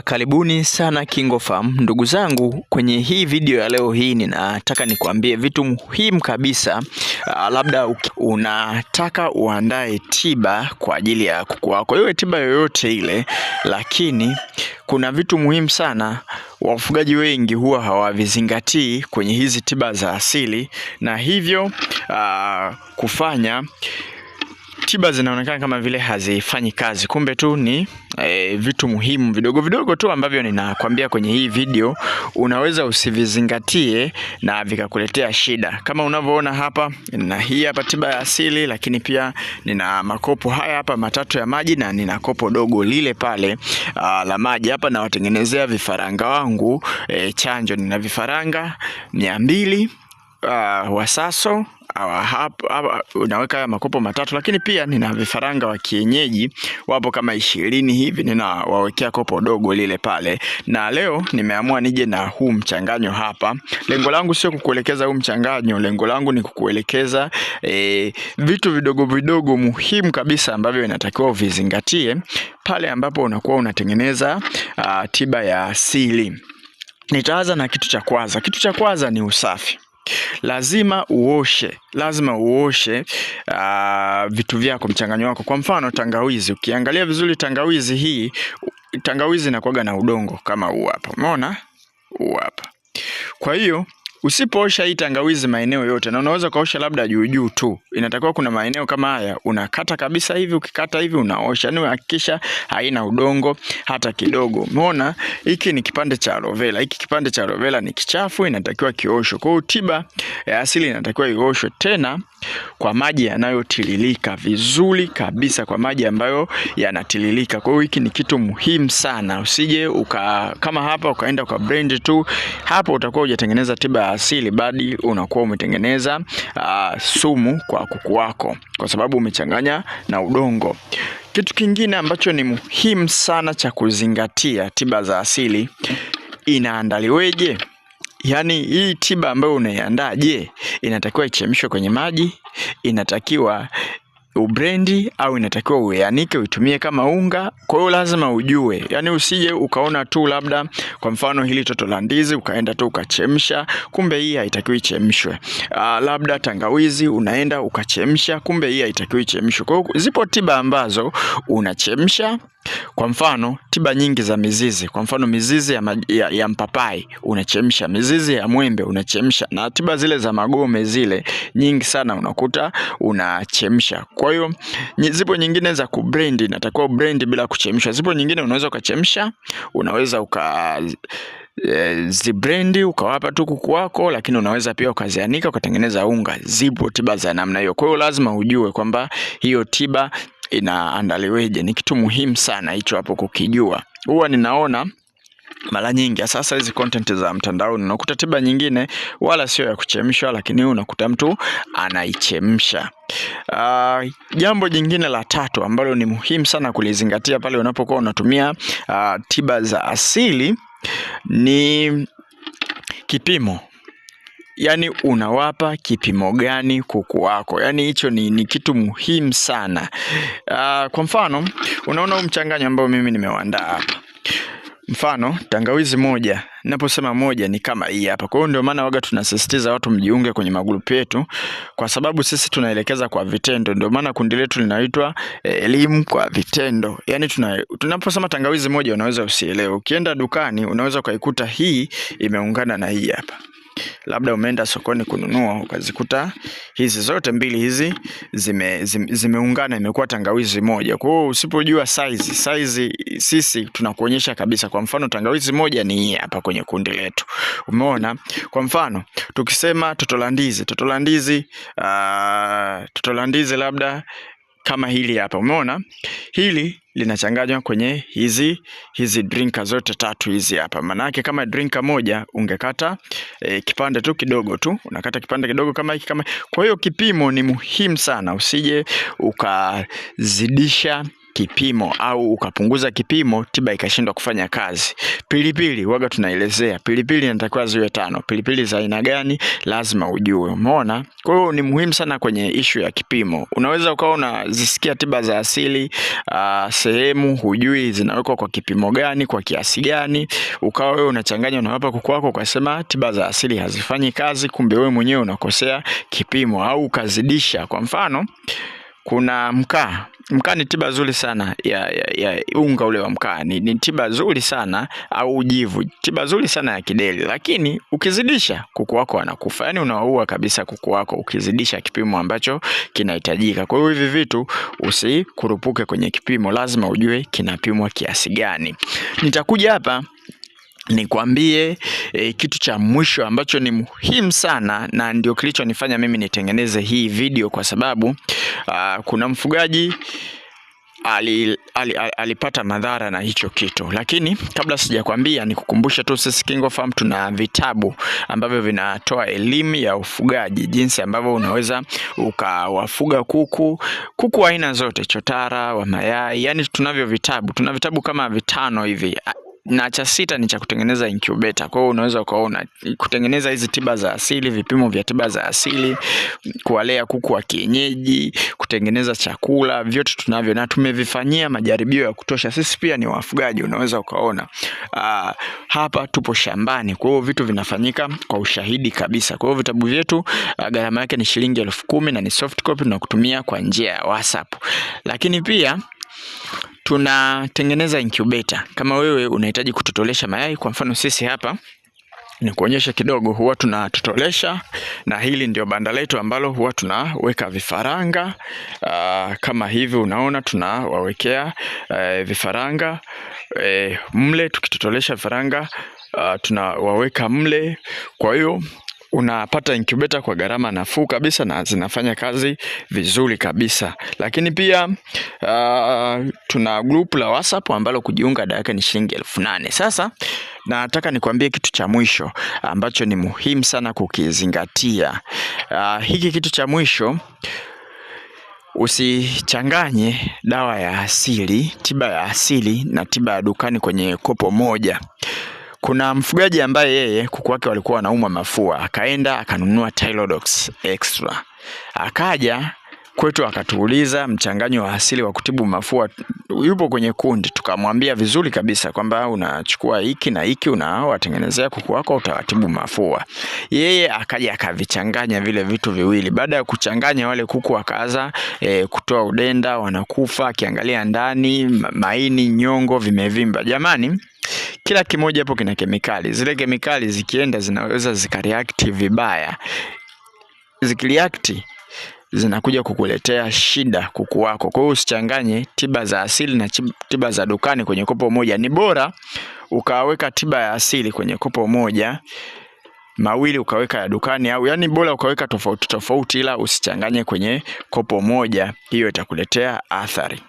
Karibuni sana KingoFarm ndugu zangu. Kwenye hii video ya leo hii ninataka nikuambie vitu muhimu kabisa. Labda unataka uandae tiba kwa ajili ya kuku wako, iwe tiba yoyote ile, lakini kuna vitu muhimu sana wafugaji wengi huwa hawavizingatii kwenye hizi tiba za asili, na hivyo kufanya tiba zinaonekana kama vile hazifanyi kazi. Kumbe tu ni vitu muhimu vidogo vidogo tu ambavyo ninakwambia kwenye hii video unaweza usivizingatie na vikakuletea shida. Kama unavyoona hapa, na hii hapa tiba ya asili, lakini pia nina makopo haya hapa matatu ya maji, na nina kopo dogo lile pale la maji. Hapa na watengenezea vifaranga wangu chanjo. Nina vifaranga 200 wasaso hapa, unaweka haya makopo matatu, lakini pia nina vifaranga wa kienyeji wapo kama 20 hivi, ninawawekea kopo dogo lile pale. Na leo nimeamua nije na huu mchanganyo hapa. Lengo langu sio kukuelekeza huu mchanganyo, lengo langu ni kukuelekeza vitu vidogo vidogo muhimu kabisa ambavyo inatakiwa uvizingatie pale ambapo unakuwa unatengeneza tiba ya asili. Nitaanza na kitu cha kwanza. Kitu cha kwanza ni usafi. Lazima uoshe vitu vyako, mchanganyo wako. Kwa mfano tangawizi, ukiangalia vizuri tangawizi inakuwaga na udongo kama huu hapa, umeona huu hapa. Kwa hiyo usipoosha hii tangawizi maeneo yote, na unaweza kaosha labda juu tu, inatakiwa kuna maeneo kama haya unakata kabisa hivi, ukikata hivi unaosha, yani hakikisha haina udongo hata kidogo. Umeona, hiki ni kipande cha aloe vera. Hiki kipande cha aloe vera ni kichafu, inatakiwa kioshwe. Kwa hiyo tiba ya asili inatakiwa ioshwe tena kwa maji yanayotiririka vizuri kabisa, kwa maji ambayo yanatiririka. Kwa hiyo hiki ni kitu muhimu sana. Usije kama hapa ukaenda kwa blend tu, hapo utakuwa hujatengeneza tiba ya asili, bali unakuwa umetengeneza sumu kwa kuku wako, kwa sababu umechanganya na udongo. Kitu kingine ambacho ni muhimu sana cha kuzingatia, tiba za asili inaandaliweje? Yaani hii tiba ambayo unaiandaa, je, inatakiwa ichemshwe kwenye maji, inatakiwa ubrendi, au inatakiwa uanike uitumie kama unga? Kwa hiyo lazima ujue. Yaani usije ukaona tu labda kwa mfano hili toto la ndizi ukaenda tu ukachemsha, kumbe hii haitakiwi ichemshwe. Labda tangawizi unaenda ukachemsha, kumbe hii haitakiwi ichemshwe. Kwa hiyo zipo tiba ambazo unachemsha. Kwa mfano tiba nyingi za mizizi, kwa mfano mizizi ya mpapai unachemsha, mizizi ya mwembe unachemsha, na tiba zile za magome zile nyingi sana unakuta unachemsha. Kwa hiyo zipo nyingine za kublend, inatakiwa blend bila kuchemsha. Zipo nyingine unaweza ukachemsha, unaweza zibrendi ukawapa tu kuku wako, lakini unaweza pia ukazianika ukatengeneza unga. Zipo tiba za namna hiyo. Kwa hiyo lazima ujue kwamba hiyo tiba inaandaliweje. Ni kitu muhimu sana hicho hapo kukijua. Huwa ninaona mara nyingi sasa hizi content za mtandaoni unakuta tiba nyingine wala sio ya kuchemshwa, lakini unakuta mtu anaichemsha. Jambo jingine la tatu ambalo ni muhimu sana kulizingatia pale unapokuwa unatumia tiba za asili ni kipimo. Yaani unawapa kipimo gani kuku wako? Yaani hicho ni kitu muhimu sana. Kwa mfano unaona huu mchanganyo ambao mimi nimeuandaa hapa. Mfano tangawizi moja, ninaposema moja ni kama hii hapa. Kwa hiyo ndio maana waga tunasisitiza watu mjiunge kwenye magrupu yetu, kwa sababu sisi tunaelekeza kwa vitendo. Ndio maana kundi letu linaitwa elimu kwa vitendo. Yaani tunaposema tangawizi moja unaweza usielewe. Ukienda dukani unaweza ukaikuta hii imeungana na hii hapa. Labda umeenda sokoni kununua ukazikuta hizi zote mbili hizi zimeungana, imekuwa tangawizi moja. Kwa hiyo usipojua size sisi tunakuonyesha kabisa. Kwa mfano tangawizi moja ni hii hapa kwenye kundi letu. Umeona? Kwa mfano tukisema toto la ndizi labda kama hili hapa, umeona? Hili linachanganywa kwenye hizi drinka zote tatu hizi hapa. Maana yake kama drinka moja ungekata kipande tu kidogo tu, unakata kipande kidogo kama hiki. Kwa hiyo kipimo ni muhimu sana, usije ukazidisha kipimo au ukapunguza kipimo, tiba ikashindwa kufanya kazi. Pilipili waga tunaelezea pilipili inatakiwa ziwe 5. Pilipili za aina gani lazima ujue, umeona? Kwa hiyo ni muhimu sana kwenye ishu ya kipimo. Unaweza ukawa unazisikia tiba za asili sehemu hujui zinawekwa kwa kipimo gani, kwa kiasi gani, ukawa wewe unachanganya unawapa kuku wako ukasema tiba za asili hazifanyi kazi, kumbe wewe mwenyewe unakosea kipimo au ukazidisha. Kwa mfano, kuna mkaa ni tiba nzuri sana ya unga ule wa mkaa ni tiba nzuri sana, au ujivu tiba nzuri sana ya kideli, lakini ukizidisha kuku wako wanakufa. Yani unawaua kabisa kuku wako ukizidisha kipimo ambacho kinahitajika. Kwa hiyo hivi vitu usikurupuke kwenye kipimo, lazima ujue kinapimwa kiasi gani. Nitakuja hapa nikwambie kitu cha mwisho ambacho ni muhimu sana na ndio kilichonifanya mimi nitengeneze hii video, kwa sababu kuna mfugaji alipata madhara na hicho kitu. Lakini kabla sijakwambia, nikukumbusha tu sisi KingoFarm tuna vitabu ambavyo vinatoa elimu ya ufugaji, jinsi ambavyo unaweza ukawafuga kuku aina zote, chotara, wa mayai. Yani tunavyo vitabu, tuna vitabu kama 5 hivi, na cha 6 ni cha kutengeneza incubator. Kwa hiyo unaweza ukaona kutengeneza hizi tiba za asili, vipimo vya tiba za asili, kuwalea kuku wa kienyeji, kutengeneza chakula, vyote tunavyo na tumevifanyia majaribio ya kutosha. Sisi pia ni wafugaji, unaweza ukaona hapa tupo shambani. Kwa hiyo vitu vinafanyika kwa ushahidi kabisa. Kwa hiyo vitabu vyetu gharama yake ni shilingi 10,000 na ni soft copy na kutumia kwa njia ya WhatsApp. Lakini pia tunatengeneza incubator. Kama wewe unahitaji kutotolesha mayai, kwa mfano sisi hapa nikuonyesha kidogo, huwa tunatotolesha, na hili ndio banda letu ambalo huwa tunaweka vifaranga kama hivi. Unaona tunawawekea vifaranga mle, tukitotolesha vifaranga tunawaweka mle. Kwa hiyo unapata incubator kwa gharama nafuu kabisa na zinafanya kazi vizuri kabisa. Lakini pia tuna group la WhatsApp ambalo kujiunga ada yake ni shilingi 8,000. Sasa nataka nikwambie kitu cha mwisho ambacho ni muhimu sana kukizingatia. Hiki kitu cha mwisho, usichanganye dawa ya asili, tiba ya asili na tiba ya dukani kwenye kopo moja. Kuna mfugaji ambaye yeye kuku wake walikuwa wanaumwa mafua, akaenda akanunua Tylodox Extra. Akaja kwetu akatuuliza mchanganyo wa asili wa kutibu mafua yupo kwenye kundi. Tukamwambia vizuri kabisa kwamba unachukua hiki na hiki, unawatengenezea kuku wako, utawatibu mafua. Yeye akaja akavichanganya vile vitu viwili. Baada ya kuchanganya, wale kuku wakaanza kutoa udenda, wanakufa, akiangalia ndani maini, nyongo vimevimba. Jamani, kila kimoja hapo kina kemikali. Zile kemikali zikienda zinaweza zikareact vibaya. Zikireact zinakuja kukuletea shida kuku wako. Kwa hiyo usichanganye tiba za asili na tiba za dukani kwenye kopo moja. Ni bora ukaweka tiba ya asili kwenye kopo moja, mawili ukaweka ya dukani, au yani bora ukaweka tofauti tofauti, ila usichanganye kwenye kopo moja. Hiyo itakuletea athari.